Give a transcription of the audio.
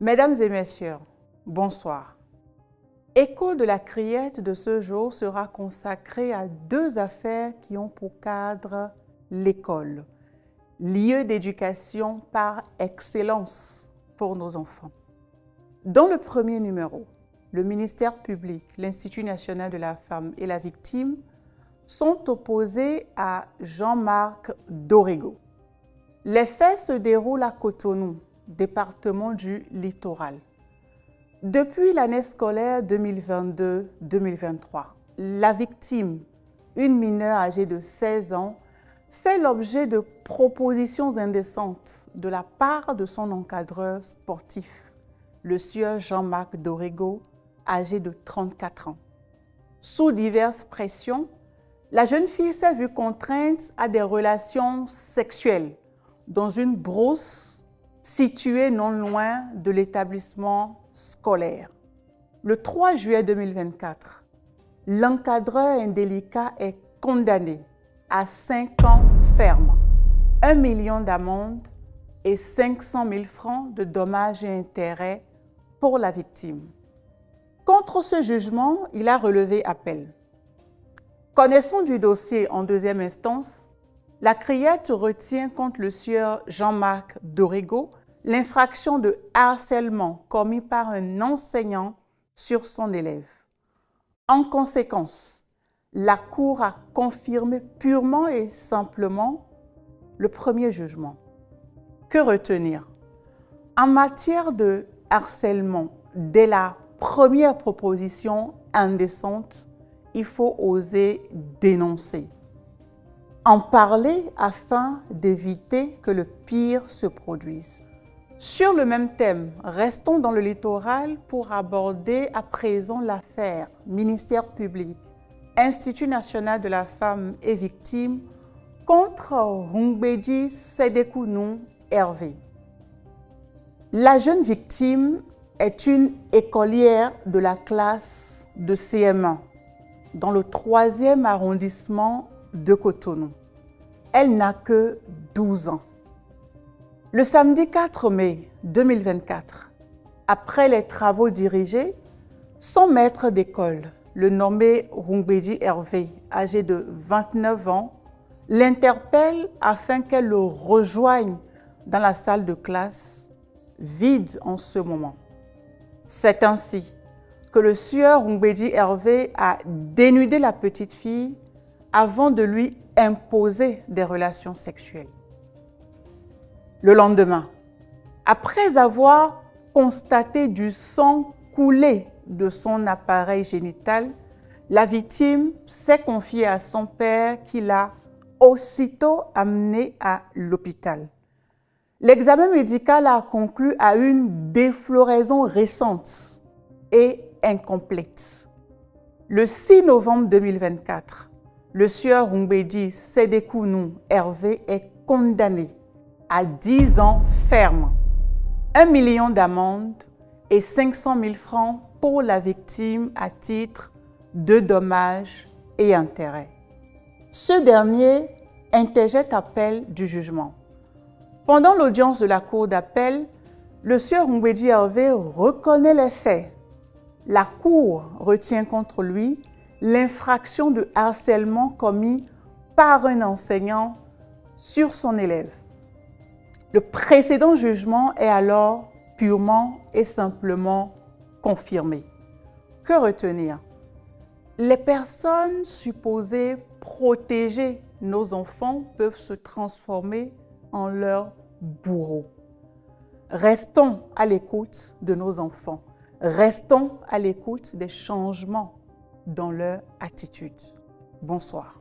Mesdames et messieurs, bonsoir. Écho de la criette de ce jour sera consacré à deux affaires qui ont pour cadre l'école, lieu d'éducation par excellence pour nos enfants. Dans le premier numéro, le ministère public, l'Institut national de la femme et la victime sont opposés à Jean-Marc Dorego. Les faits se déroulent à Cotonou, département du Littoral. Depuis l'année scolaire 2022-2023, la victime, une mineure âgée de 16 ans, fait l'objet de propositions indécentes de la part de son encadreur sportif, le sieur Jean-Marc Dorego, âgé de 34 ans. Sous diverses pressions, la jeune fille s'est vue contrainte à des relations sexuelles dans une brousse située non loin de l'établissement scolaire. Le 3 juillet 2024, l'encadreur indélicat est condamné à 5 ans ferme, 1 million d'amende et 500 000 francs de dommages et intérêts pour la victime. Contre ce jugement, il a relevé appel. Connaissant du dossier en deuxième instance, la criette retient contre le sieur Jean-Marc Dorego l'infraction de harcèlement commis par un enseignant sur son élève. En conséquence, la Cour a confirmé purement et simplement le premier jugement. Que retenir? En matière de harcèlement, dès la première proposition indécente, il faut oser dénoncer. En parler afin d'éviter que le pire se produise. Sur le même thème, restons dans le littoral pour aborder à présent l'affaire ministère public, Institut national de la femme et victime contre Rungbedi Sedekounou Hervé. La jeune victime est une écolière de la classe de CM1 dans le 3e arrondissement de Cotonou. Elle n'a que 12 ans. Le samedi 4 mai 2024, après les travaux dirigés, son maître d'école, le nommé Rungbedi Hervé, âgé de 29 ans, l'interpelle afin qu'elle le rejoigne dans la salle de classe, vide en ce moment. C'est ainsi que le sieur Rungbedi Hervé a dénudé la petite fille avant de lui imposer des relations sexuelles. Le lendemain, après avoir constaté du sang couler de son appareil génital, la victime s'est confiée à son père qui l'a aussitôt amenée à l'hôpital. L'examen médical a conclu à une défloraison récente et incomplète. Le 6 novembre 2024, le sieur Rungbedi Sedekounou Hervé est condamné à 10 ans ferme, 1 million d'amende et 500 000 francs pour la victime à titre de dommages et intérêts. Ce dernier interjette appel du jugement. Pendant l'audience de la cour d'appel, le sieur Rungbedi Hervé reconnaît les faits. La cour retient contre lui l'infraction de harcèlement commis par un enseignant sur son élève. Le précédent jugement est alors purement et simplement confirmé. Que retenir? Les personnes supposées protéger nos enfants peuvent se transformer en leurs bourreaux. Restons à l'écoute de nos enfants. Restons à l'écoute des changements dans leur attitude. Bonsoir.